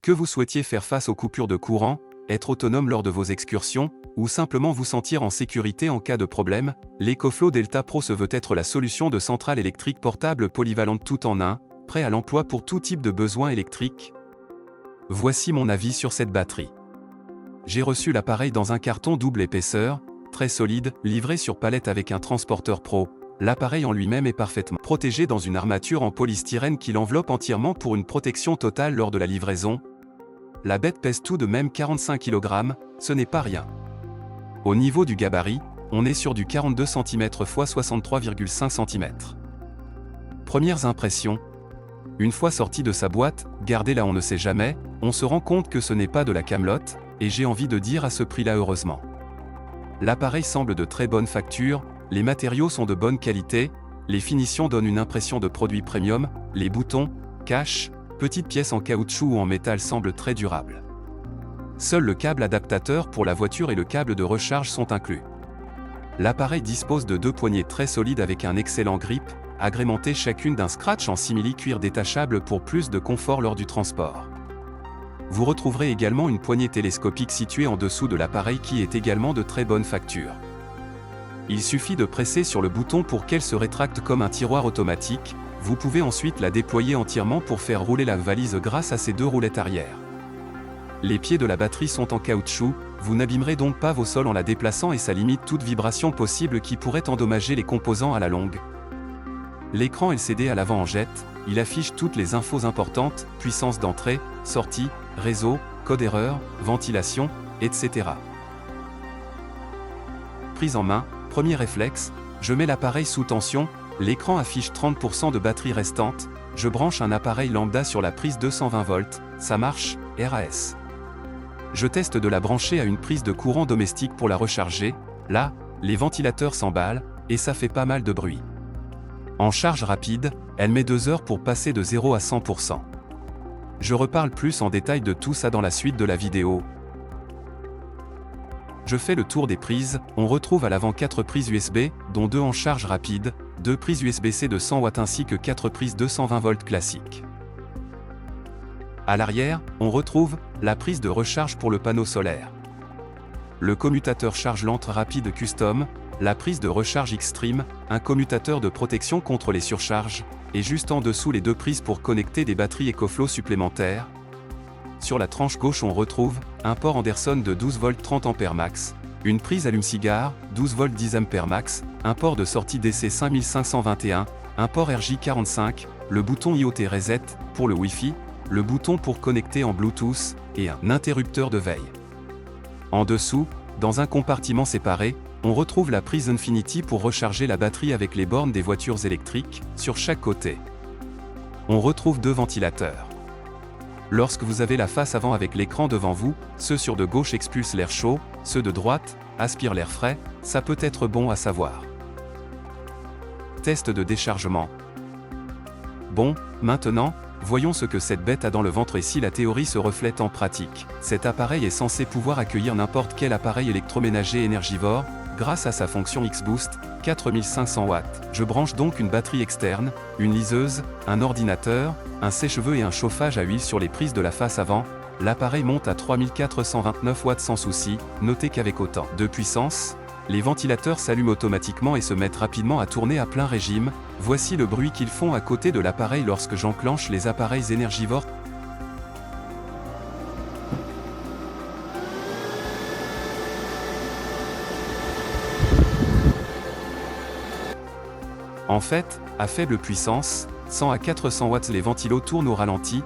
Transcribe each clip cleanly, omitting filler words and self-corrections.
Que vous souhaitiez faire face aux coupures de courant, être autonome lors de vos excursions, ou simplement vous sentir en sécurité en cas de problème, l'EcoFlow Delta Pro se veut être la solution de centrale électrique portable polyvalente tout en un, prêt à l'emploi pour tout type de besoin électrique. Voici mon avis sur cette batterie. J'ai reçu l'appareil dans un carton double épaisseur, très solide, livré sur palette avec un transporteur pro. L'appareil en lui-même est parfaitement protégé dans une armature en polystyrène qui l'enveloppe entièrement pour une protection totale lors de la livraison. La bête pèse tout de même 45 kg, ce n'est pas rien. Au niveau du gabarit, on est sur du 42 cm x 63,5 cm. Premières impressions. Une fois sorti de sa boîte, gardée là on ne sait jamais, on se rend compte que ce n'est pas de la camelote, et j'ai envie de dire à ce prix-là heureusement. L'appareil semble de très bonne facture, les matériaux sont de bonne qualité, les finitions donnent une impression de produit premium, les boutons, caches, petites pièces en caoutchouc ou en métal semblent très durables. Seul le câble adaptateur pour la voiture et le câble de recharge sont inclus. L'appareil dispose de deux poignées très solides avec un excellent grip, agrémentées chacune d'un scratch en simili-cuir détachable pour plus de confort lors du transport. Vous retrouverez également une poignée télescopique située en dessous de l'appareil qui est également de très bonne facture. Il suffit de presser sur le bouton pour qu'elle se rétracte comme un tiroir automatique, vous pouvez ensuite la déployer entièrement pour faire rouler la valise grâce à ces deux roulettes arrière. Les pieds de la batterie sont en caoutchouc, vous n'abîmerez donc pas vos sols en la déplaçant et ça limite toute vibration possible qui pourrait endommager les composants à la longue. L'écran LCD à l'avant en jette, il affiche toutes les infos importantes, puissance d'entrée, sortie, réseau, code erreur, ventilation, etc. Prise en main, premier réflexe, je mets l'appareil sous tension, l'écran affiche 30% de batterie restante, je branche un appareil lambda sur la prise 220 volts, ça marche, RAS. Je teste de la brancher à une prise de courant domestique pour la recharger, là, les ventilateurs s'emballent, et ça fait pas mal de bruit. En charge rapide, elle met 2 heures pour passer de 0 à 100%. Je reparle plus en détail de tout ça dans la suite de la vidéo. Je fais le tour des prises, on retrouve à l'avant 4 prises USB, dont 2 en charge rapide, 2 prises USB-C de 100 watts ainsi que 4 prises 220 volts classiques. À l'arrière, on retrouve la prise de recharge pour le panneau solaire, le commutateur charge lente rapide custom, la prise de recharge Extreme, un commutateur de protection contre les surcharges, et juste en dessous les deux prises pour connecter des batteries EcoFlow supplémentaires. Sur la tranche gauche on retrouve un port Anderson de 12 volts 30 A max, une prise allume-cigare, 12 volts 10 A max, un port de sortie DC 5521, un port RJ45, le bouton IoT Reset pour le Wi-Fi, le bouton pour connecter en Bluetooth, et un interrupteur de veille. En dessous, dans un compartiment séparé, on retrouve la prise Infinity pour recharger la batterie avec les bornes des voitures électriques, sur chaque côté. On retrouve 2 ventilateurs. Lorsque vous avez la face avant avec l'écran devant vous, ceux sur de gauche expulsent l'air chaud, ceux de droite aspirent l'air frais, ça peut être bon à savoir. Test de déchargement. Bon, maintenant, voyons ce que cette bête a dans le ventre et si la théorie se reflète en pratique. Cet appareil est censé pouvoir accueillir n'importe quel appareil électroménager énergivore, grâce à sa fonction X-Boost, 4500 watts. Je branche donc une batterie externe, une liseuse, un ordinateur, un sèche-cheveux et un chauffage à huile sur les prises de la face avant. L'appareil monte à 3429 watts sans souci, notez qu'avec autant de puissance, les ventilateurs s'allument automatiquement et se mettent rapidement à tourner à plein régime. Voici le bruit qu'ils font à côté de l'appareil lorsque j'enclenche les appareils énergivores. En fait, à faible puissance, 100 à 400 watts les ventilos tournent au ralenti.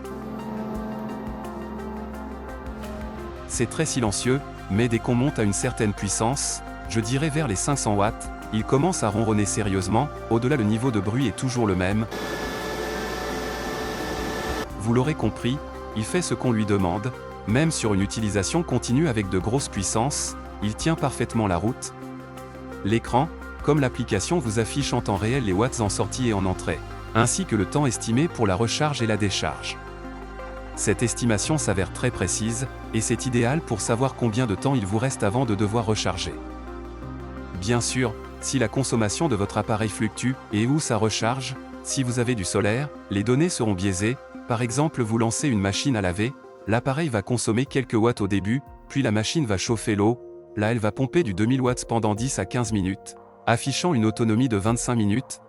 C'est très silencieux, mais dès qu'on monte à une certaine puissance, je dirais vers les 500 watts, il commence à ronronner sérieusement, au-delà le niveau de bruit est toujours le même. Vous l'aurez compris, il fait ce qu'on lui demande, même sur une utilisation continue avec de grosses puissances, il tient parfaitement la route. L'écran, comme l'application vous affiche en temps réel les watts en sortie et en entrée, ainsi que le temps estimé pour la recharge et la décharge. Cette estimation s'avère très précise, et c'est idéal pour savoir combien de temps il vous reste avant de devoir recharger. Bien sûr, si la consommation de votre appareil fluctue, et où sa recharge, si vous avez du solaire, les données seront biaisées, par exemple vous lancez une machine à laver, L'appareil va consommer quelques watts au début, puis la machine va chauffer l'eau, là elle va pomper du 2000 watts pendant 10 à 15 minutes, affichant une autonomie de 25 minutes.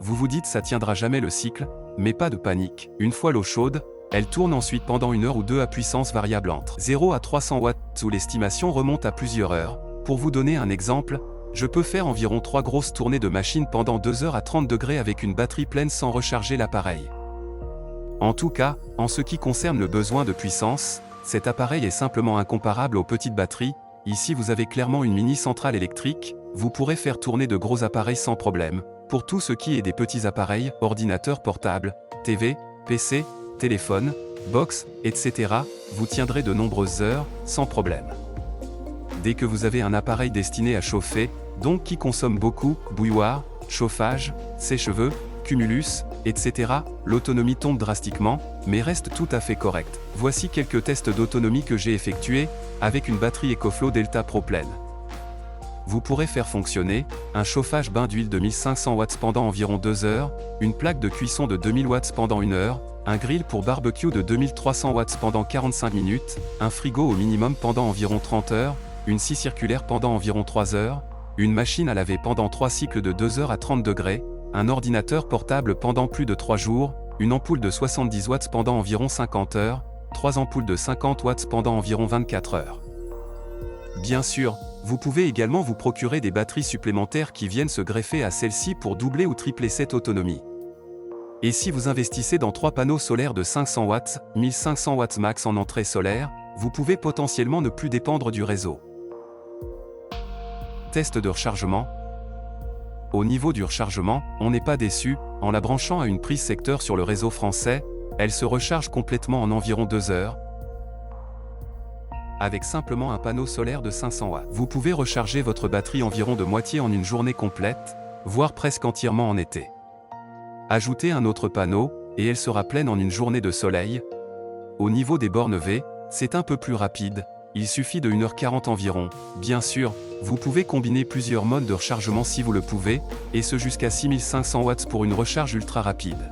Vous vous dites ça tiendra jamais le cycle, mais pas de panique. Une fois l'eau chaude, elle tourne ensuite pendant 1 heure ou 2 à puissance variable entre 0 à 300 watts où l'estimation remonte à plusieurs heures. Pour vous donner un exemple, je peux faire environ 3 grosses tournées de machine pendant 2 heures à 30 degrés avec une batterie pleine sans recharger l'appareil. En tout cas, en ce qui concerne le besoin de puissance, cet appareil est simplement incomparable aux petites batteries. Ici vous avez clairement une mini centrale électrique, vous pourrez faire tourner de gros appareils sans problème. Pour tout ce qui est des petits appareils, ordinateurs portables, TV, PC, téléphone, box, etc., vous tiendrez de nombreuses heures, sans problème. Dès que vous avez un appareil destiné à chauffer, donc qui consomme beaucoup, bouilloire, chauffage, sèche-cheveux, cumulus, etc., l'autonomie tombe drastiquement, mais reste tout à fait correcte. Voici quelques tests d'autonomie que j'ai effectués, avec une batterie EcoFlow Delta Pro pleine. Vous pourrez faire fonctionner un chauffage bain d'huile de 1500 watts pendant environ 2 heures, une plaque de cuisson de 2000 watts pendant 1 heure, un grill pour barbecue de 2300 watts pendant 45 minutes, un frigo au minimum pendant environ 30 heures, une scie circulaire pendant environ 3 heures, une machine à laver pendant 3 cycles de 2 heures à 30 degrés, un ordinateur portable pendant plus de 3 jours, une ampoule de 70 watts pendant environ 50 heures, 3 ampoules de 50 watts pendant environ 24 heures. Bien sûr, vous pouvez également vous procurer des batteries supplémentaires qui viennent se greffer à celle-ci pour doubler ou tripler cette autonomie. Et si vous investissez dans 3 panneaux solaires de 500 watts, 1500 watts max en entrée solaire, vous pouvez potentiellement ne plus dépendre du réseau. Test de rechargement. Au niveau du rechargement, on n'est pas déçu, en la branchant à une prise secteur sur le réseau français, elle se recharge complètement en environ 2 heures, avec simplement un panneau solaire de 500 watts. Vous pouvez recharger votre batterie environ de moitié en une journée complète, voire presque entièrement en été. Ajoutez un autre panneau, et elle sera pleine en une journée de soleil. Au niveau des bornes V, c'est un peu plus rapide, il suffit de 1h40 environ. Bien sûr, vous pouvez combiner plusieurs modes de rechargement si vous le pouvez, et ce jusqu'à 6500 watts pour une recharge ultra rapide.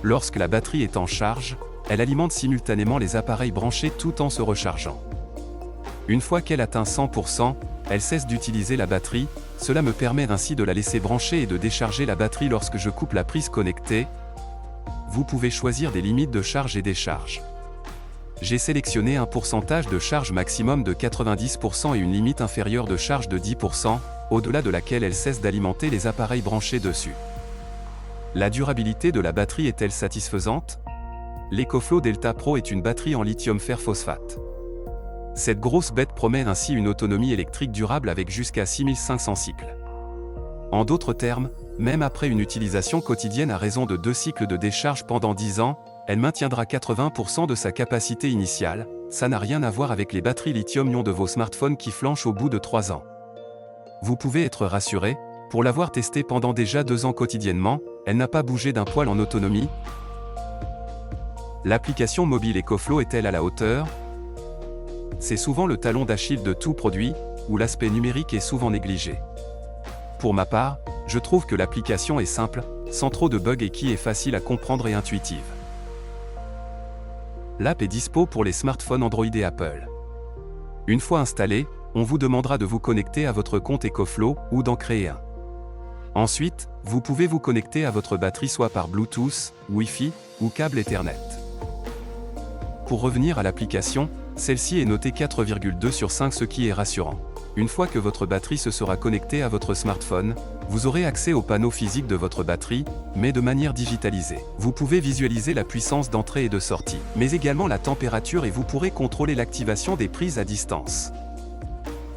Lorsque la batterie est en charge, elle alimente simultanément les appareils branchés tout en se rechargeant. Une fois qu'elle atteint 100%, elle cesse d'utiliser la batterie, cela me permet ainsi de la laisser brancher et de décharger la batterie lorsque je coupe la prise connectée. Vous pouvez choisir des limites de charge et décharge. J'ai sélectionné un pourcentage de charge maximum de 90% et une limite inférieure de charge de 10%, au-delà de laquelle elle cesse d'alimenter les appareils branchés dessus. La durabilité de la batterie est-elle satisfaisante? L'EcoFlow Delta Pro est une batterie en lithium fer phosphate. Cette grosse bête promet ainsi une autonomie électrique durable avec jusqu'à 6500 cycles. En d'autres termes, même après une utilisation quotidienne à raison de 2 cycles de décharge pendant 10 ans, elle maintiendra 80% de sa capacité initiale. Ça n'a rien à voir avec les batteries lithium-ion de vos smartphones qui flanchent au bout de 3 ans. Vous pouvez être rassuré, pour l'avoir testée pendant déjà 2 ans quotidiennement, elle n'a pas bougé d'un poil en autonomie. L'application mobile EcoFlow est-elle à la hauteur? C'est souvent le talon d'Achille de tout produit, où l'aspect numérique est souvent négligé. Pour ma part, je trouve que l'application est simple, sans trop de bugs et qui est facile à comprendre et intuitive. L'app est dispo pour les smartphones Android et Apple. Une fois installée, on vous demandera de vous connecter à votre compte EcoFlow ou d'en créer un. Ensuite, vous pouvez vous connecter à votre batterie soit par Bluetooth, Wi-Fi ou câble Ethernet. Pour revenir à l'application, celle-ci est notée 4,2 sur 5, ce qui est rassurant. Une fois que votre batterie se sera connectée à votre smartphone, vous aurez accès au panneau physique de votre batterie, mais de manière digitalisée. Vous pouvez visualiser la puissance d'entrée et de sortie, mais également la température et vous pourrez contrôler l'activation des prises à distance.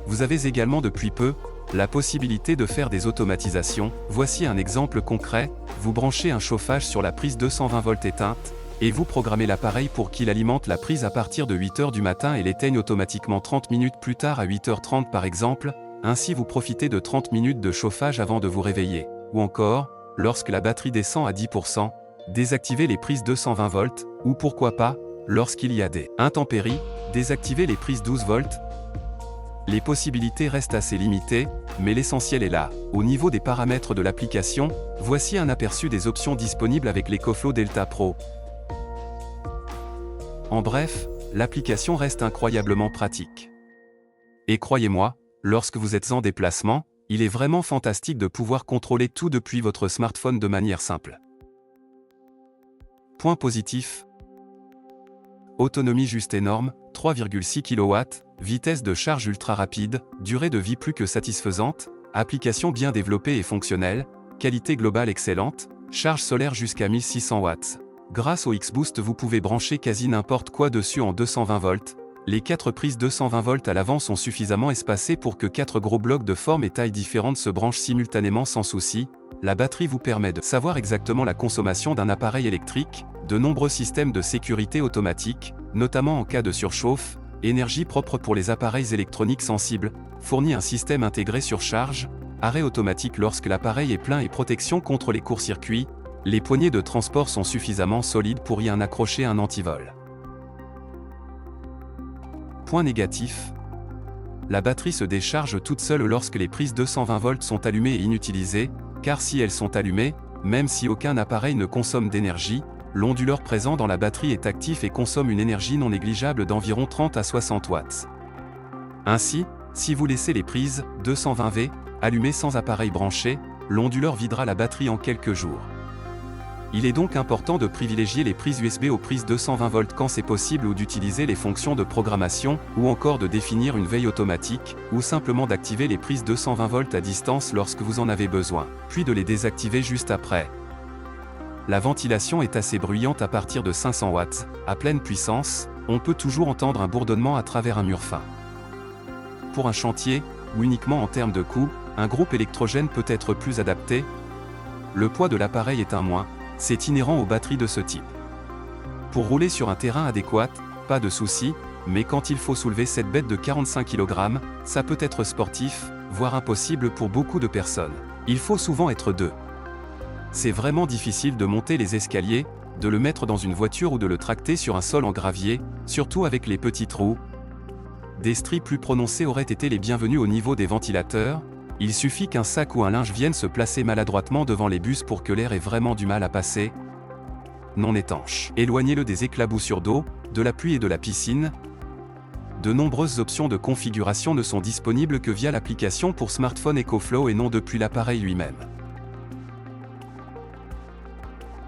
Vous avez également depuis peu la possibilité de faire des automatisations. Voici un exemple concret, vous branchez un chauffage sur la prise 220 volts éteinte, et vous programmez l'appareil pour qu'il alimente la prise à partir de 8 h du matin et l'éteigne automatiquement 30 minutes plus tard à 8h30 par exemple, ainsi vous profitez de 30 minutes de chauffage avant de vous réveiller. Ou encore, lorsque la batterie descend à 10%, désactivez les prises 220 volts, ou pourquoi pas, lorsqu'il y a des intempéries, désactivez les prises 12 volts. Les possibilités restent assez limitées, mais l'essentiel est là. Au niveau des paramètres de l'application, voici un aperçu des options disponibles avec l'EcoFlow Delta Pro. En bref, l'application reste incroyablement pratique. Et croyez-moi, lorsque vous êtes en déplacement, il est vraiment fantastique de pouvoir contrôler tout depuis votre smartphone de manière simple. Point positif. Autonomie juste énorme, 3,6 kW, vitesse de charge ultra rapide, durée de vie plus que satisfaisante, application bien développée et fonctionnelle, qualité globale excellente, charge solaire jusqu'à 1600 watts. Grâce au X-Boost vous pouvez brancher quasi n'importe quoi dessus en 220 volts. Les 4 prises 220 volts à l'avant sont suffisamment espacées pour que 4 gros blocs de formes et tailles différentes se branchent simultanément sans souci. La batterie vous permet de savoir exactement la consommation d'un appareil électrique, de nombreux systèmes de sécurité automatique, notamment en cas de surchauffe, énergie propre pour les appareils électroniques sensibles, fournit un système intégré surcharge, arrêt automatique lorsque l'appareil est plein et protection contre les courts-circuits. Les poignées de transport sont suffisamment solides pour y accrocher un antivol. Point négatif. La batterie se décharge toute seule lorsque les prises 220 volts sont allumées et inutilisées, car si elles sont allumées, même si aucun appareil ne consomme d'énergie, l'onduleur présent dans la batterie est actif et consomme une énergie non négligeable d'environ 30 à 60 watts. Ainsi, si vous laissez les prises 220V allumées sans appareil branché, l'onduleur videra la batterie en quelques jours. Il est donc important de privilégier les prises USB aux prises 220 volts quand c'est possible ou d'utiliser les fonctions de programmation, ou encore de définir une veille automatique, ou simplement d'activer les prises 220 volts à distance lorsque vous en avez besoin, puis de les désactiver juste après. La ventilation est assez bruyante à partir de 500 watts, à pleine puissance, on peut toujours entendre un bourdonnement à travers un mur fin. Pour un chantier, ou uniquement en termes de coût, un groupe électrogène peut être plus adapté. Le poids de l'appareil est un moins. C'est inhérent aux batteries de ce type. Pour rouler sur un terrain adéquat, pas de souci, mais quand il faut soulever cette bête de 45 kg, ça peut être sportif, voire impossible pour beaucoup de personnes. Il faut souvent être deux. C'est vraiment difficile de monter les escaliers, de le mettre dans une voiture ou de le tracter sur un sol en gravier, surtout avec les petits trous. Des stries plus prononcées auraient été les bienvenus au niveau des ventilateurs. Il suffit qu'un sac ou un linge vienne se placer maladroitement devant les bus pour que l'air ait vraiment du mal à passer. Non étanche. Éloignez-le des éclaboussures d'eau, de la pluie et de la piscine. De nombreuses options de configuration ne sont disponibles que via l'application pour smartphone EcoFlow et non depuis l'appareil lui-même.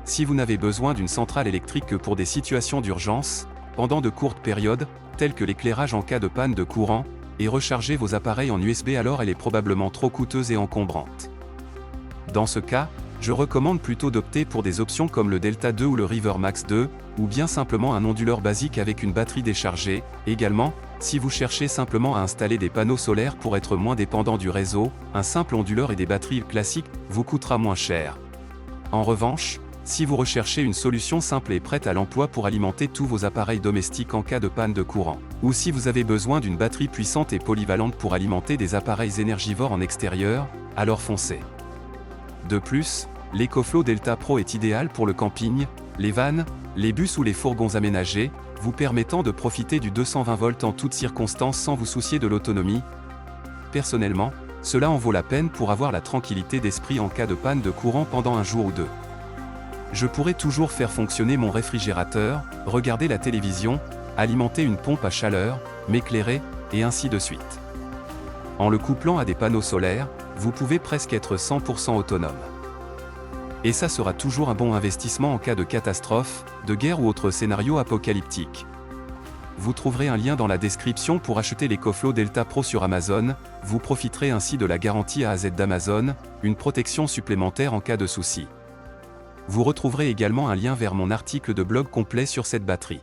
Si vous n'avez besoin d'une centrale électrique que pour des situations d'urgence, pendant de courtes périodes, telles que l'éclairage en cas de panne de courant, et recharger vos appareils en USB, alors elle est probablement trop coûteuse et encombrante. Dans ce cas, je recommande plutôt d'opter pour des options comme le Delta 2 ou le River Max 2, ou bien simplement un onduleur basique avec une batterie déchargée. Également, si vous cherchez simplement à installer des panneaux solaires pour être moins dépendant du réseau, un simple onduleur et des batteries classiques vous coûtera moins cher. En revanche, si vous recherchez une solution simple et prête à l'emploi pour alimenter tous vos appareils domestiques en cas de panne de courant, ou si vous avez besoin d'une batterie puissante et polyvalente pour alimenter des appareils énergivores en extérieur, alors foncez. De plus, l'EcoFlow Delta Pro est idéal pour le camping, les vannes, les bus ou les fourgons aménagés, vous permettant de profiter du 220 volts en toutes circonstances sans vous soucier de l'autonomie. Personnellement, cela en vaut la peine pour avoir la tranquillité d'esprit en cas de panne de courant pendant un jour ou deux. Je pourrais toujours faire fonctionner mon réfrigérateur, regarder la télévision, alimenter une pompe à chaleur, m'éclairer, et ainsi de suite. En le couplant à des panneaux solaires, vous pouvez presque être 100% autonome. Et ça sera toujours un bon investissement en cas de catastrophe, de guerre ou autre scénario apocalyptique. Vous trouverez un lien dans la description pour acheter l'EcoFlow Delta Pro sur Amazon. Vous profiterez ainsi de la garantie A à Z d'Amazon, une protection supplémentaire en cas de souci. Vous retrouverez également un lien vers mon article de blog complet sur cette batterie.